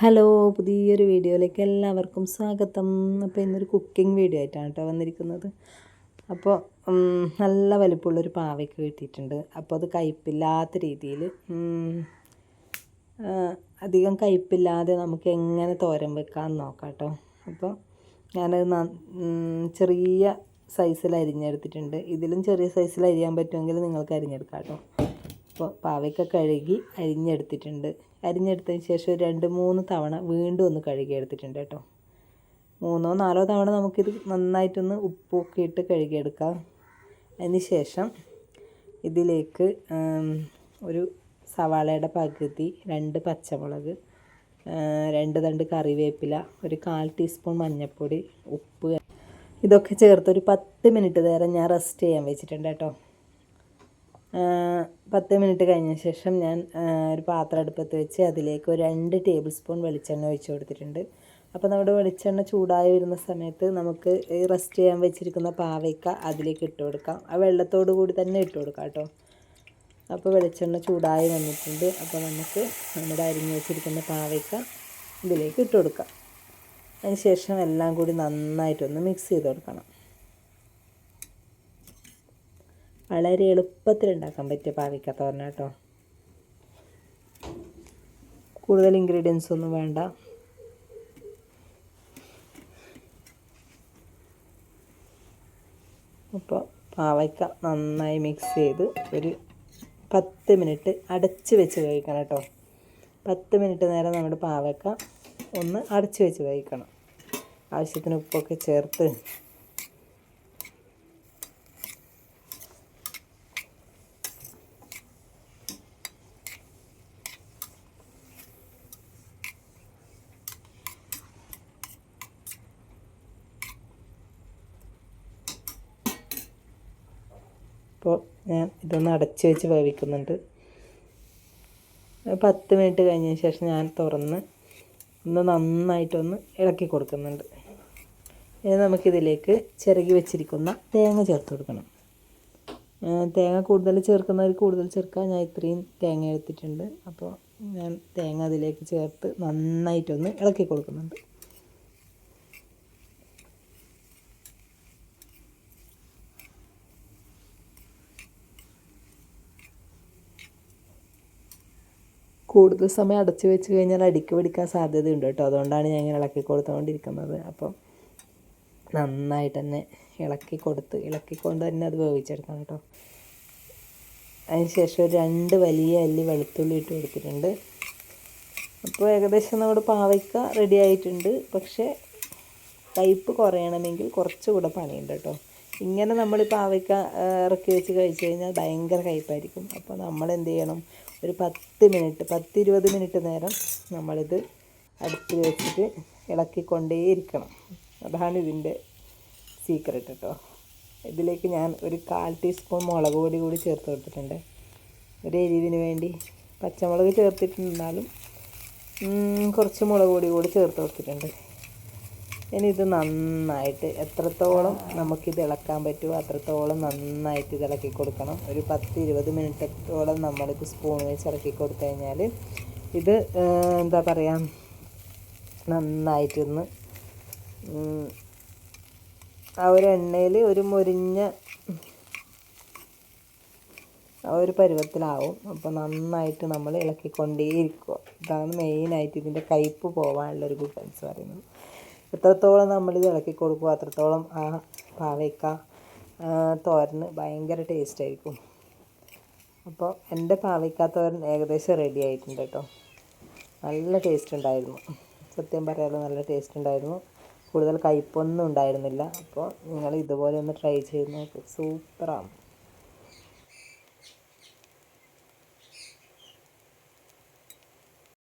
Hello, പുതിയൊരു വീഡിയോയിലേക്ക് എല്ലാവർക്കും സ്വാഗതം. അപ്പോൾ ഇന്നൊരു കുക്കിംഗ് വീഡിയോ ആയിട്ടാണ് കേട്ടോ വന്നിരിക്കുന്നത്. അപ്പോൾ നല്ല വലിപ്പമുള്ളൊരു പാവയ്ക്ക് കിട്ടിയിട്ടുണ്ട്. അപ്പോൾ അത് കയ്പ്പില്ലാത്ത രീതിയിൽ അധികം കയ്പ്പില്ലാതെ നമുക്ക് എങ്ങനെ തോരൻ വെക്കാമെന്ന് നോക്കാം കേട്ടോ. അപ്പോൾ ഞാനത് ചെറിയ സൈസിൽ അരിഞ്ഞെടുത്തിട്ടുണ്ട്. ഇതിലും ചെറിയ സൈസിൽ അരിയാൻ പറ്റുമെങ്കിൽ നിങ്ങൾക്ക് അരിഞ്ഞെടുക്കാം കേട്ടോ. അപ്പോൾ പാവയ്ക്ക കഴുകി അരിഞ്ഞെടുത്തിട്ടുണ്ട്. അരിഞ്ഞെടുത്തതിന് ശേഷം 2-3 തവണ വീണ്ടും ഒന്ന് കഴുകിയെടുത്തിട്ടുണ്ട് കേട്ടോ. 3-4 തവണ നമുക്കിത് നന്നായിട്ടൊന്ന് ഉപ്പൊക്കെ ഇട്ട് കഴുകിയെടുക്കാം. അതിന് ശേഷം ഇതിലേക്ക് ഒരു സവാളയുടെ പകുതി, 2 പച്ചമുളക്, 2 തണ്ട് കറിവേപ്പില, ഒരു 1/4 ടീസ്പൂൺ മഞ്ഞൾപ്പൊടി, ഉപ്പ് ഇതൊക്കെ ചേർത്ത് ഒരു 10 മിനിറ്റ് നേരം ഞാൻ റെസ്റ്റ് ചെയ്യാൻ വെച്ചിട്ടുണ്ട് കേട്ടോ. 10 മിനിറ്റ് കഴിഞ്ഞ ശേഷം ഞാൻ ഒരു പാത്രം അടുപ്പത്ത് വെച്ച് അതിലേക്ക് ഒരു 2 ടേബിൾ സ്പൂൺ വെളിച്ചെണ്ണ ഒഴിച്ച് കൊടുത്തിട്ടുണ്ട്. അപ്പോൾ നമ്മുടെ വെളിച്ചെണ്ണ ചൂടായി വരുന്ന സമയത്ത് നമുക്ക് ഈ റെസ്റ്റ് ചെയ്യാൻ വെച്ചിരിക്കുന്ന പാവയ്ക്ക അതിലേക്ക് ഇട്ട് കൊടുക്കാം. ആ വെള്ളത്തോടു കൂടി തന്നെ ഇട്ട് കൊടുക്കാം കേട്ടോ. അപ്പോൾ വെളിച്ചെണ്ണ ചൂടായി വന്നിട്ടുണ്ട്. അപ്പോൾ നമുക്ക് നമ്മുടെ അരിഞ്ഞ് വെച്ചിരിക്കുന്ന പാവയ്ക്ക ഇതിലേക്ക് ഇട്ട് കൊടുക്കാം. അതിന് ശേഷം എല്ലാം കൂടി നന്നായിട്ടൊന്ന് മിക്സ് ചെയ്ത് കൊടുക്കണം. വളരെ എളുപ്പത്തിൽ ഉണ്ടാക്കാൻ പറ്റിയ പാവയ്ക്ക തോരൻ കേട്ടോ. കൂടുതൽ ഇൻഗ്രീഡിയൻസ് ഒന്നും വേണ്ട. അപ്പോൾ പാവയ്ക്ക നന്നായി മിക്സ് ചെയ്ത് ഒരു 10 മിനിറ്റ് അടച്ച് വെച്ച് കഴിക്കണം കേട്ടോ. 10 മിനിറ്റ് നേരം നമ്മുടെ പാവയ്ക്ക ഒന്ന് അടച്ച് വെച്ച് കഴിക്കണം. ആവശ്യത്തിന് ഉപ്പൊക്കെ ചേർത്ത് അപ്പോൾ ഞാൻ ഇതൊന്ന് അടച്ച് വെച്ച് വേവിക്കുന്നുണ്ട്. 10 മിനിറ്റ് കഴിഞ്ഞതിന് ശേഷം ഞാൻ തുറന്ന് നന്നായിട്ടൊന്ന് ഇളക്കി കൊടുക്കുന്നുണ്ട്. ഇനി നമുക്കിതിലേക്ക് ചിരകി വെച്ചിരിക്കുന്ന തേങ്ങ ചേർത്ത് കൊടുക്കണം. തേങ്ങ കൂടുതൽ ചേർക്കുന്നവർ കൂടുതൽ ചേർക്കുക. ഞാൻ ഇത്രയും തേങ്ങ എടുത്തിട്ടുണ്ട്. അപ്പോൾ ഞാൻ തേങ്ങ അതിലേക്ക് ചേർത്ത് നന്നായിട്ടൊന്ന് ഇളക്കി കൊടുക്കുന്നുണ്ട്. കൂടുതൽ സമയം അടച്ച് വെച്ച് കഴിഞ്ഞാൽ അടിക്ക് പിടിക്കാൻ സാധ്യതയുണ്ട് കേട്ടോ. അതുകൊണ്ടാണ് ഞാൻ ഇങ്ങനെ ഇളക്കി കൊടുത്തുകൊണ്ടിരിക്കുന്നത്. അപ്പം നന്നായിട്ട് തന്നെ ഇളക്കിക്കൊണ്ട് തന്നെ അത് വേവിച്ചെടുക്കണം കേട്ടോ. അതിന് ശേഷം 2 വലിയ അല്ലി വെളുത്തുള്ളി ഇട്ട് കൊടുത്തിട്ടുണ്ട്. അപ്പോൾ ഏകദേശം നമ്മുടെ പാവയ്ക്ക റെഡി ആയിട്ടുണ്ട്. പക്ഷേ കയ്പ്പ് കുറയണമെങ്കിൽ കുറച്ചുകൂടെ പണിയുണ്ട് കേട്ടോ. ഇങ്ങനെ നമ്മൾ പാവയ്ക്ക ഇറക്കി വെച്ച് കഴിച്ച് കഴിഞ്ഞാൽ ഭയങ്കര കയ്പ്പായിരിക്കും. അപ്പോൾ നമ്മൾ എന്ത് ചെയ്യണം, ഒരു 10-20 മിനിറ്റ് നേരം നമ്മളിത് അടുപ്പിൽ വെച്ചിട്ട് ഇളക്കിക്കൊണ്ടേയിരിക്കണം. അതാണ് ഇതിൻ്റെ സീക്രട്ട് കേട്ടോ. ഇതിലേക്ക് ഞാൻ ഒരു 1/4 ടീസ്പൂൺ മുളക് പൊടി കൂടി ചേർത്ത് കൊടുത്തിട്ടുണ്ട്. ഒരു എരിവിന് വേണ്ടി പച്ചമുളക് ചേർത്തിട്ടുണ്ടെന്നാലും കുറച്ച് മുളക് പൊടി കൂടി ചേർത്ത് കൊടുത്തിട്ടുണ്ട്. ഇനി ഇത് നന്നായിട്ട് എത്രത്തോളം നമുക്കിത് ഇളക്കാൻ പറ്റുമോ അത്രത്തോളം നന്നായിട്ട് ഇത് ഇളക്കി കൊടുക്കണം. ഒരു 10-20 മിനിറ്റത്തോളം നമ്മളിത് സ്പൂൺ വെച്ച് ഇളക്കി കൊടുത്തു കഴിഞ്ഞാൽ ഇത് എന്താ പറയുക, നന്നായിട്ടൊന്ന് ആ ഒരു എണ്ണയിൽ ഒരു മുരിഞ്ഞ ആ ഒരു പരുവത്തിലാവും. അപ്പോൾ നന്നായിട്ട് നമ്മൾ ഇളക്കിക്കൊണ്ടേയിരിക്കുക. ഇതാണ് മെയിനായിട്ട് ഇതിൻ്റെ കയ്പ്പ് പോകാനുള്ളൊരു ഗുഡൻസ് പറയുന്നത്. എത്രത്തോളം നമ്മളിത് ഇളക്കി കൊടുക്കുക അത്രത്തോളം ആ പാവയ്ക്ക തോരന് ഭയങ്കര ടേസ്റ്റ് ആയിരിക്കും. അപ്പോൾ എൻ്റെ പാവയ്ക്ക തോരൻ ഏകദേശം റെഡി ആയിട്ടുണ്ട് കേട്ടോ. നല്ല ടേസ്റ്റ് ഉണ്ടായിരുന്നു. സത്യം പറയാലോ, നല്ല ടേസ്റ്റ് ഉണ്ടായിരുന്നു. കൂടുതൽ കയ്പ്പൊന്നും ഉണ്ടായിരുന്നില്ല. അപ്പോൾ നിങ്ങൾ ഇതുപോലെ ഒന്ന് ട്രൈ ചെയ്ത് നോക്ക്. സൂപ്പറാണ്.